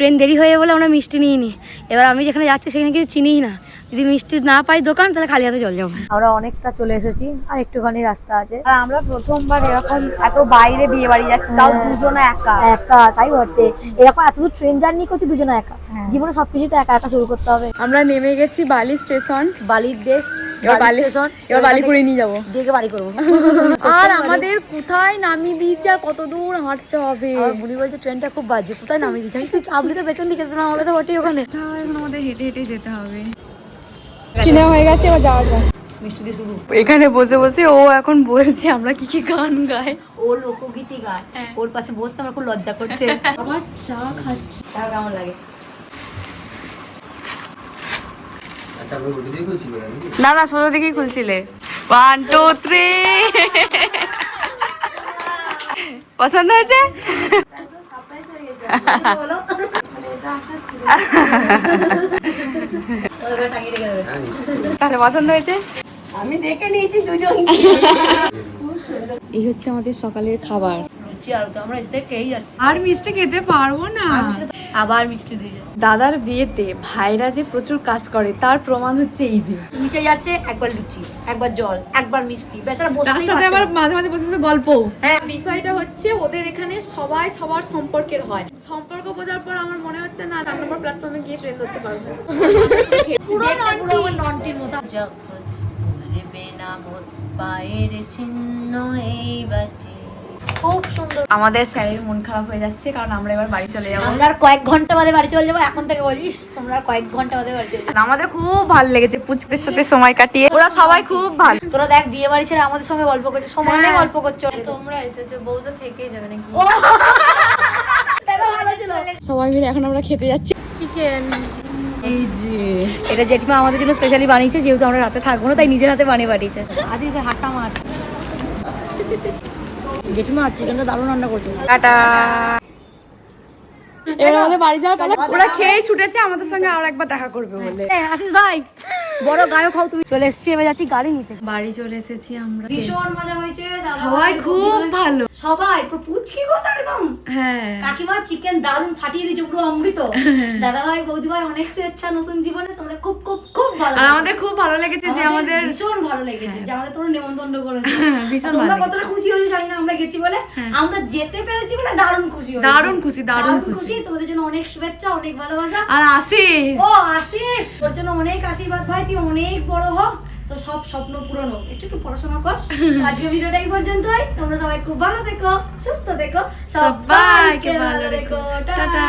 Train দেরি হয়ে বলে আমরা মিষ্টি নিয়ে নিই। এবার আমি যেখানে যাচ্ছি সেখানে কিছু চিনিই না, যদি মিষ্টি না পাই দোকান তাহলে খালি হাতে চলে যাবো। আমরা অনেকটা চলে এসেছি, আর একটুখানি রাস্তা আছে। আর আমরা প্রথমবার এরকম এত বাইরে বিয়ে বাড়ি যাচ্ছি, তাও দুজনে একা একা। তাই বটে, এরকম এত দূর ট্রেন জার্নি করছি দুজনে একা। জীবনে সবকিছু তো একা একা শুরু করতে হবে। আমরা নেমে গেছি বালি স্টেশন, বালির দেশ, এবার বালি করে নিয়ে যাবো, দিয়ে বাড়ি করবো। আর আমাদের কোথায় নামিয়ে দিয়েছে আর কত দূর হাঁটতে হবে। আর বুড়ি বলছে ট্রেনটা খুব বাজে, কোথায় নামিয়ে দিচ্ছে। আমি চাবড়ি তো পেছন দিকে না হলে তো বটেই ওখানে। এখন আমাদের হেঁটে হেঁটে যেতে হবে। মিষ্টি নেওয়া হয়ে গেছে, এবার যাওয়া যায়। মিষ্টি দিয়ে শুরু। এখানে বসে বসে ও এখন বলছে আমরা কি কি গান গাই। ও লোকগীতি গায়, ওর পাশে বসতে আমার খুব লজ্জা করছে। আবার চা খাচ্ছি, চা কেমন লাগে? না না সোজা দিকেই খুলছিলে। 1 2 3 পছন্দ হয়েছে? তাহলে পছন্দ হয়েছে? আমি দেখে নিয়েছি দুজন। এই হচ্ছে আমাদের সকালের খাবার। লুচি আর তো আমরা এসে খেয়েই যাচ্ছি। আর মিষ্টি খেতে পারবো না। আবার মিষ্টি দিয়ে দাদার বিয়েতে ভাইরা যে প্রচুর কাজ করে তার প্রমাণ হচ্ছে এই যে নিচে যাচ্ছে, একবার লুচি, একবার জল, একবার মিষ্টি। বেচারা বসতেই তার সাথে আবার মাঝে মাঝে বসে বসে গল্প। হ্যাঁ, বিষয়টা হচ্ছে ওদের এখানে সবাই সবার সম্পর্কের হয়। সম্পর্ক বোঝার পর আমার মনে হচ্ছে না 4 নম্বর প্ল্যাটফর্মে গিয়ে ট্রেন ধরতে পারবো। পুরো আমার ননটির মতো। যখন ভুলবে না মোর পায়ের চিহ্ন এই বাটি। খুব সুন্দর। আমাদের স্যারের মন খারাপ হয়ে যাচ্ছে কারণ আমরা এবার বাড়ি চলে যাবো। আমরা আর কয়েক ঘন্টা বাদে বাড়ি চলে যাবো। এখন থেকে বলিস তোমরা আর কয়েক ঘন্টা বাদে বাড়ি চলে যাবো। আমাদের খুব ভালো লেগেছে পুচকের সাথে সময় কাটিয়ে, ওরা সবাই খুব ভালো। তোরা দেখ বিয়ে বাড়ি ছেড়ে আমাদের সঙ্গে গল্প করছে, সময় নেই গল্প করছো। তোমরা এসেছো, বউ তো থেকেই যাবে নাকি? এটা ভালো ছিল। সবাই মিলে এখন আমরা খেতে যাচ্ছি চিকেন। এই যে এটা জেঠিমা আমাদের জন্য স্পেশালি বানিয়েছে, যেহেতু আমরা রাতে থাকবো না তাই নিজের হাতে বানিয়ে পাঠিয়েছে। আজকে হাটটা মার জেঠিমা চিকেনটা দারুণ রান্না করছে। টাটা। এবার আমাদের বাড়ি যাওয়ার পালা। ওরা খেয়েই ছুটেছে আমাদের সঙ্গে আর একবার দেখা করবে বলে। আশিস ভাই বড় গায়ক হও তুমি। চলে এসেছি, এবার যাচ্ছি গাড়ি নিতে। বাড়ি চলে এসেছি আমরা। ভীষণ মজা হয়েছে, সবাই খুব ভালো। সবাই পুরো পুচকি কথা একদম। হ্যাঁ, কাকিমা চিকেন দারুণ ফাটিয়ে দিয়েছে, পুরো অমৃত। দাদা ভাই বৌদি ভাই অনেক শুভেচ্ছা নতুন জীবনে। তোমরা খুব খুব খুব ভালো। আর আমাদের খুব ভালো লেগেছে যে আমাদের ভীষণ ভালো লেগেছে যে আমাদের তোমরা নেমন্তন্ন করেছো। ভীষণ তোমরা ভালো কতটা খুশি হয়েছো জানি না, আমরা গেছি বলে। আমরা যেতে পেরেছি বলে দারুণ খুশি হয়েছি। দারুণ খুশি, দারুণ খুশি। তোমাদের জন্য অনেক শুভেচ্ছা, অনেক ভালোবাসা। আর আসিস, ও আশিস, তোর জন্য অনেক আশীর্বাদ ভাই, তুই অনেক বড় হ, তো সব স্বপ্ন পূরণ হোক। একটু একটু পড়াশোনা কর। আজকে ভিডিওটা এই পর্যন্তই। তোমরা সবাই খুব ভালো থেকো, সুস্থ থেকো, সবাইকে ভালো রেখো। টাটা।